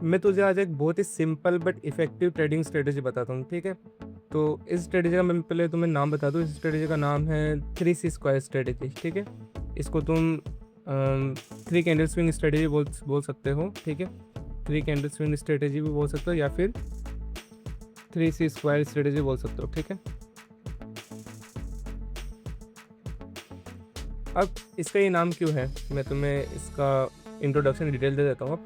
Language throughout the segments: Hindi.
मैं तुझे आज एक बहुत ही simple but effective trading strategy बताता हूँ, ठीक है। तो इस स्ट्रेटेजी का मैं पहले तुम्हें नाम बता दूँ। इस स्ट्रेटेजी का नाम है 3C² स्ट्रेटेजी, ठीक है। इसको तुम 3 कैंडल स्विंग स्ट्रेटेजी बोल सकते हो, ठीक है। 3 कैंडल स्विंग स्ट्रेटेजी भी बोल सकते हो या फिर 3C² स्ट्रेटेजी बोल सकते हो, ठीक है। अब इसका ये नाम क्यों है, मैं तुम्हें इसका इंट्रोडक्शन डिटेल दे देता हूँ।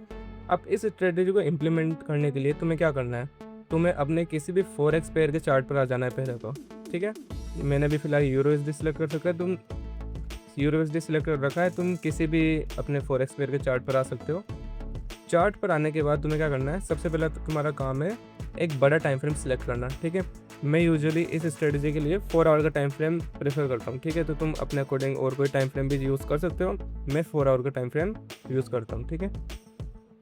अब इस स्ट्रेटेजी को इम्प्लीमेंट करने के लिए तुम्हें क्या करना है, तुम्हें अपने किसी भी फॉरेक्स पेयर के चार्ट पर आ जाना है पहले तो, ठीक है। मैंने भी फिलहाल यूरोएसडी सिलेक्ट कर रखा है, तुम यूरोएसडी सिलेक्ट कर रखा है, तुम किसी भी अपने फॉरेक्स पेयर के चार्ट पर आ सकते हो। चार्ट पर आने के बाद तुम्हें क्या करना है, सबसे पहले तो तुम्हारा काम है एक बड़ा टाइम फ्रेम सिलेक्ट करना, ठीक है। मैं यूजुअली इस स्ट्रेटजी के लिए 4 आवर का टाइम फ्रेम प्रेफर करता हूँ, ठीक है। तो तुम अपने अकॉर्डिंग और कोई टाइम फ्रेम भी यूज़ कर सकते हो। मैं 4 आवर का टाइम फ्रेम यूज़ करता हूँ, ठीक है।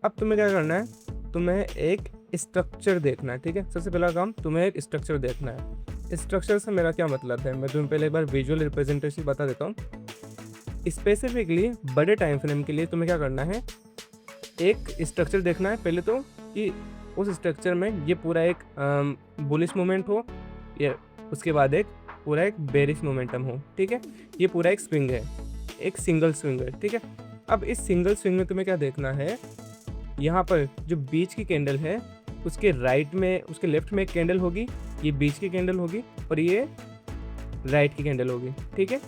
अब तुम्हें क्या करना है, तुम्हें एक स्ट्रक्चर देखना है, ठीक है। सबसे पहला काम तुम्हें एक स्ट्रक्चर देखना है। स्ट्रक्चर से मेरा क्या मतलब है, मैं तुम्हें पहले एक बार विजुअल रिप्रेजेंटेशन बता देता हूँ। स्पेसिफिकली बड़े टाइम फ्रेम के लिए तुम्हें क्या करना है, एक स्ट्रक्चर देखना है पहले तो, कि उस स्ट्रक्चर में ये पूरा एक बुलिश मोमेंट हो या उसके बाद एक पूरा एक बेरिश मोमेंटम हो, ठीक है। ये पूरा एक स्विंग है, एक सिंगल स्विंग है, ठीक है। अब इस सिंगल स्विंग में तुम्हें क्या देखना है, यहाँ पर जो बीच की कैंडल है उसके राइट में, उसके लेफ्ट में एक कैंडल होगी, ये बीच की कैंडल होगी और ये राइट की कैंडल होगी, ठीक है।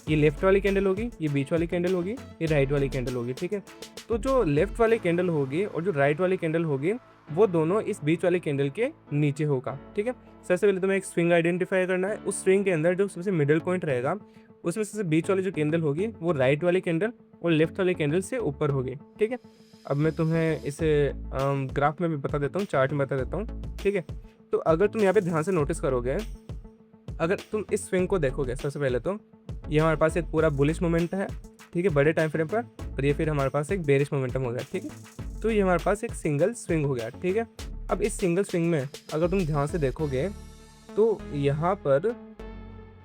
ये लेफ्ट वाली कैंडल होगी, ये बीच वाली कैंडल होगी, ये राइट वाली कैंडल होगी, ठीक है। तो जो लेफ्ट वाली कैंडल होगी और जो राइट वाली कैंडल होगी वो दोनों इस बीच वाली कैंडल के नीचे होगा, ठीक है। सबसे पहले तुम्हें एक स्विंग आइडेंटिफाई करना है। उस स्विंग के अंदर जो सबसे मिडिल पॉइंट रहेगा उसमें सबसे बीच वाली जो कैंडल होगी वो राइट वाली कैंडल और लेफ्ट वाली कैंडल से ऊपर होगी, ठीक है। अब मैं तुम्हें इसे ग्राफ में भी बता देता हूँ, चार्ट में बता देता हूँ, ठीक है। तो अगर तुम यहाँ पे ध्यान से नोटिस करोगे, अगर तुम इस स्विंग को देखोगे, सबसे पहले तो ये हमारे पास एक पूरा बुलिश मोमेंट है, ठीक है, बड़े टाइम फ्रेम पर, और ये फिर हमारे पास एक बेरिश मोमेंटम हो गया, ठीक है। तो ये हमारे पास एक सिंगल स्विंग हो गया, ठीक है। अब इस सिंगल स्विंग में अगर तुम ध्यान से देखोगे तो यहाँ पर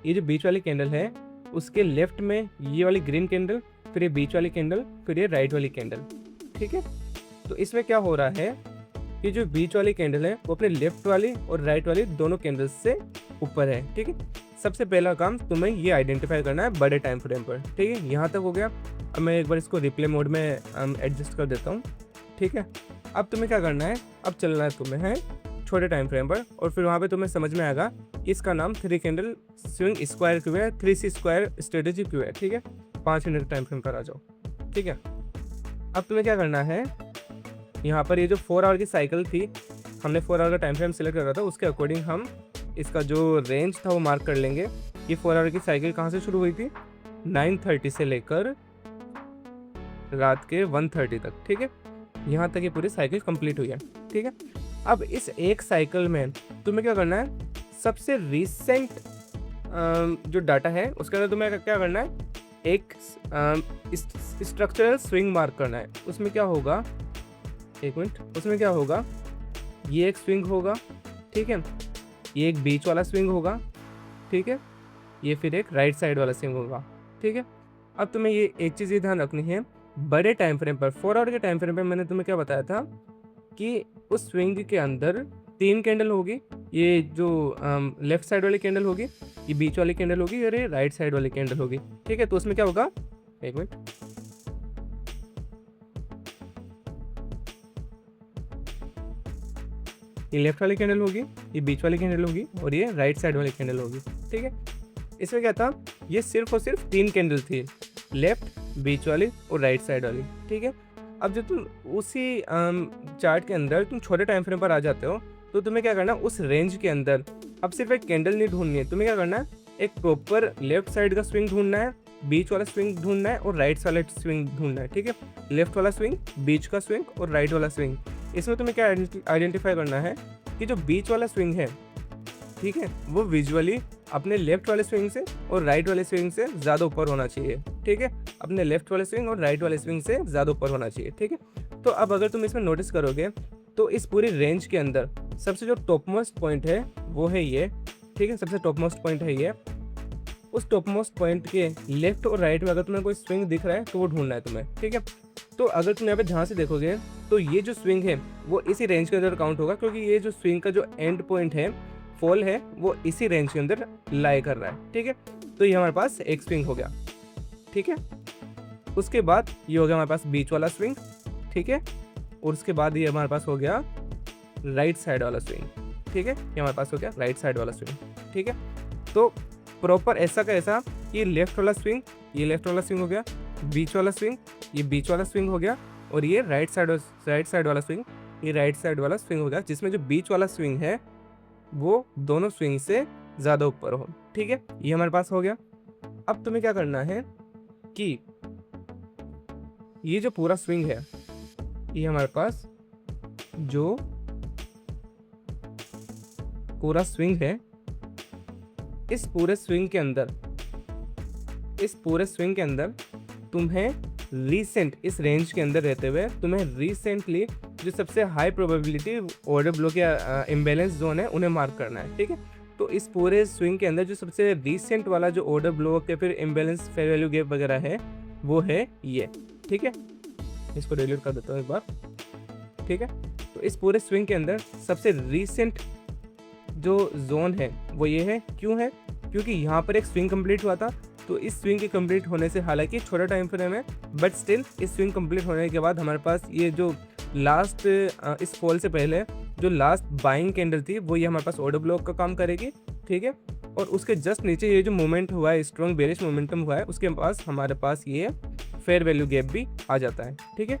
ये जो बीच वाली कैंडल है उसके लेफ्ट में ये वाली ग्रीन कैंडल, फिर ये बीच वाली कैंडल, फिर ये राइट वाली कैंडल, ठीक है। तो इसमें क्या हो रहा है कि जो बीच वाली कैंडल है वो अपने लेफ्ट वाली और राइट वाली दोनों कैंडल्स से ऊपर है, ठीक है। सबसे पहला काम तुम्हें ये आइडेंटिफाई करना है बड़े टाइम फ्रेम पर, ठीक है। यहाँ तक हो गया। अब मैं एक बार इसको रिप्ले मोड में एडजस्ट कर देता हूँ, ठीक है। अब तुम्हें क्या करना है, अब चलना है तुम्हें है छोटे टाइम फ्रेम पर, और फिर वहाँ पे तुम्हें समझ में आएगा इसका नाम 3 कैंडल स्विंग स्क्वायर क्यों है, 3C² स्ट्रेटेजी क्यों है, ठीक है। 5 मिनट टाइम फ्रेम पर आ जाओ, ठीक है। अब तुम्हें क्या करना है, यहाँ पर ये जो 4 आवर की साइकिल थी, हमने 4 आवर का टाइम फ्रेम सिलेक्ट करा था, उसके अकॉर्डिंग हम इसका जो रेंज था वो मार्क कर लेंगे। ये 4 आवर की साइकिल कहाँ से शुरू हुई थी, 9:30 से लेकर रात के 1:30 तक, ठीक है। यहाँ तक ये पूरी साइकिल कंप्लीट हुई है, ठीक है। अब इस एक साइकिल में तुम्हें क्या करना है, सबसे रिसेंट जो डाटा है उसके अंदर तुम्हें क्या करना है, एक स्ट्रक्चरल स्विंग मार्क करना है। उसमें क्या होगा, एक मिनट, उसमें क्या होगा, ये एक स्विंग होगा, ठीक है, ये एक बीच वाला स्विंग होगा, ठीक है, ये फिर एक राइट साइड वाला स्विंग होगा, ठीक है। अब तुम्हें ये एक चीज़ ये ध्यान रखनी है, बड़े टाइम फ्रेम पर 4 आवर के टाइम फ्रेम पर मैंने तुम्हें क्या बताया था कि उस स्विंग के अंदर 3 कैंडल होगी। ये जो लेफ्ट साइड वाली कैंडल होगी, ये बीच वाली कैंडल होगी और ये राइट साइड वाली कैंडल होगी, ठीक है। तो उसमें क्या होगा, एक मिनट, ये लेफ्ट वाली कैंडल होगी, ये बीच वाली कैंडल होगी और ये राइट साइड वाली कैंडल होगी, ठीक है। इसमें क्या था, ये सिर्फ और सिर्फ 3 कैंडल थी, लेफ्ट, बीच वाली और राइट साइड वाली, ठीक है। अब जब तुम उसी चार्ट के अंदर तुम छोटे टाइम फ्रेम पर आ जाते हो तो तुम्हें क्या करना है, उस रेंज के अंदर अब सिर्फ एक कैंडल नहीं ढूंढनी है, तुम्हें क्या करना है, एक प्रॉपर लेफ्ट साइड का स्विंग ढूंढना है, बीच वाला स्विंग ढूंढना है और राइट वाला स्विंग ढूंढना है, ठीक है। लेफ्ट वाला स्विंग, बीच का स्विंग और राइट वाला स्विंग। इसमें तुम्हें क्या आइडेंटिफाई करना है कि जो बीच वाला स्विंग है, ठीक है, वो विजुअली अपने लेफ्ट वाले स्विंग से और राइट वाले स्विंग से ज़्यादा ऊपर होना चाहिए, ठीक है। अपने लेफ्ट वाले स्विंग और राइट वाले स्विंग से ज़्यादा ऊपर होना चाहिए, ठीक है। तो अब अगर तुम इसमें नोटिस करोगे तो इस पूरी रेंज के अंदर सबसे जो टॉप मोस्ट पॉइंट है वो है ये, ठीक है, सबसे टॉप मोस्ट पॉइंट है ये। उस टॉप मोस्ट पॉइंट के लेफ्ट और राइट में अगर तुम्हें कोई स्विंग दिख रहा है तो वो ढूंढना है तुम्हें, ठीक है। तो अगर तुम यहाँ पे ध्यान से देखोगे तो ये जो स्विंग है वो इसी रेंज के अंदर काउंट होगा, क्योंकि ये जो स्विंग का जो एंड पॉइंट है, फॉल है, वो इसी रेंज के अंदर लाई कर रहा है। ठीक है, तो ये हमारे पास एक स्विंग हो गया। ठीक है, उसके बाद ये हो गया हमारे पास बीच वाला स्विंग। ठीक है, और उसके बाद ये हमारे पास हो गया राइट साइड वाला स्विंग। ठीक है, ये हमारे पास हो गया राइट साइड वाला स्विंग। ठीक है, तो प्रॉपर ऐसा का ऐसा, ये लेफ्ट वाला स्विंग, ये लेफ्ट वाला स्विंग हो गया, बीच वाला स्विंग, ये बीच वाला स्विंग हो गया, और ये राइट साइड वाला स्विंग, ये राइट साइड वाला स्विंग हो गया, जिसमें जो बीच वाला स्विंग है वो दोनों स्विंग से ज़्यादा ऊपर हो। ठीक है, ये हमारे पास हो गया। अब तुम्हें क्या करना है कि ये जो पूरा स्विंग है, ये हमारे पास जो पूरा स्विंग है, इस पूरे स्विंग के अंदर तुम्हें रिसेंट, इस रेंज के अंदर रहते हुए तुम्हें रिसेंटली जो सबसे हाई प्रोबेबिलिटी ऑर्डर ब्लॉक या इम्बैलेंस जोन है उन्हें मार्क करना है। ठीक है, तो इस पूरे स्विंग के अंदर जो सबसे रिसेंट वाला जो ऑर्डर ब्लॉक या फिर इम्बैलेंस फेयर वैल्यू गैप वगैरह है वो है ये। ठीक है, इसको डिलीट कर देता हूँ एक बार। ठीक है, तो इस पूरे स्विंग के अंदर सबसे रिसेंट जो जोन है वो ये है। क्यों है? क्योंकि यहाँ पर एक स्विंग कंप्लीट हुआ था, तो इस स्विंग के कंप्लीट होने से, हालांकि छोटा टाइम फ्रेम है बट स्टिल इस स्विंग कंप्लीट होने के बाद हमारे पास ये जो लास्ट, इस फॉल से पहले जो लास्ट बाइंग कैंडल थी वो ये हमारे पास ऑर्डर ब्लॉक का काम करेगी। ठीक है, और उसके जस्ट नीचे ये जो मूवमेंट हुआ है, स्ट्रॉन्ग बेरिश मोमेंटम हुआ है, उसके पास हमारे पास ये फेयर वैल्यू गैप भी आ जाता है। ठीक है,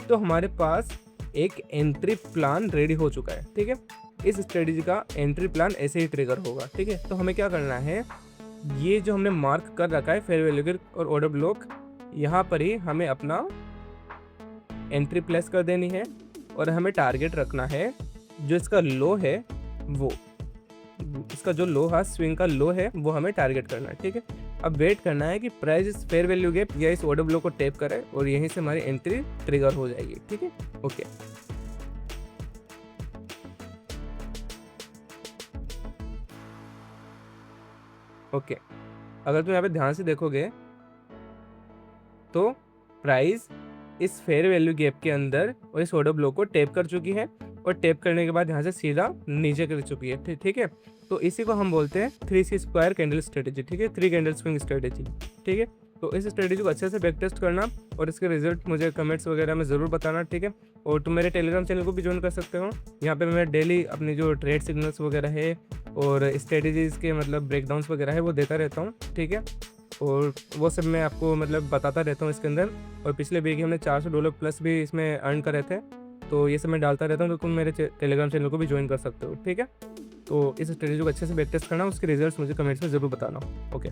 तो हमारे पास एक एंट्री प्लान रेडी हो चुका है। ठीक है, इस स्ट्रेटेजी का एंट्री प्लान ऐसे ही ट्रिगर होगा। ठीक है, तो हमें क्या करना है, ये जो हमने मार्क कर रखा है फेयर वैल्यू गैप और ऑर्डर ब्लॉक, यहाँ पर ही हमें अपना एंट्री प्लेस कर देनी है, और हमें टारगेट रखना है जो इसका लो है, वो इसका जो लो है, स्विंग का लो है, वो हमें टारगेट करना है। ठीक है, अब वेट करना है कि प्राइस इस फेयर वैल्यू गैप या इस ऑर्डर ब्लॉक को टैप करे और यहीं से हमारी एंट्री ट्रिगर हो जाएगी। ठीक है, ओके। ओके, अगर तुम यहाँ पे ध्यान से देखोगे तो प्राइस इस फेयर वैल्यू गैप के अंदर और इस ऑर्डर ब्लॉक को टैप कर चुकी है, और टैप करने के बाद यहाँ से सीधा नीचे कर चुकी है। ठीक है, तो इसी को हम बोलते हैं 3C स्क्वायर कैंडल स्ट्रेटेजी। ठीक है, 3 कैंडल स्विंग स्ट्रेटेजी। ठीक है, तो इस स्ट्रेटेजी को अच्छे से बैक टेस्ट करना और इसके रिजल्ट मुझे कमेंट्स वगैरह में ज़रूर बताना। ठीक है, और तुम मेरे टेलीग्राम चैनल को भी ज्वाइन कर सकते हो। यहाँ पे मैं डेली अपनी जो ट्रेड सिग्नल्स वगैरह है और स्ट्रेटेजीज़ के मतलब ब्रेकडाउन्स वगैरह है वो देता रहता हूँ। ठीक है, और वो सब मैं आपको मतलब बताता रहता हूँ इसके अंदर। और पिछले वीक हमने $400 प्लस भी इसमें अर्न करे थे, तो ये सब मैं डालता रहता हूँ, तो तुम मेरे टेलीग्राम चैनल को भी ज्वाइन कर सकते हो। ठीक है, तो इस स्ट्रेटेजी को अच्छे से बैक टेस्ट करना, उसके रिजल्ट्स मुझे कमेंट्स में ज़रूर बताना। ओके।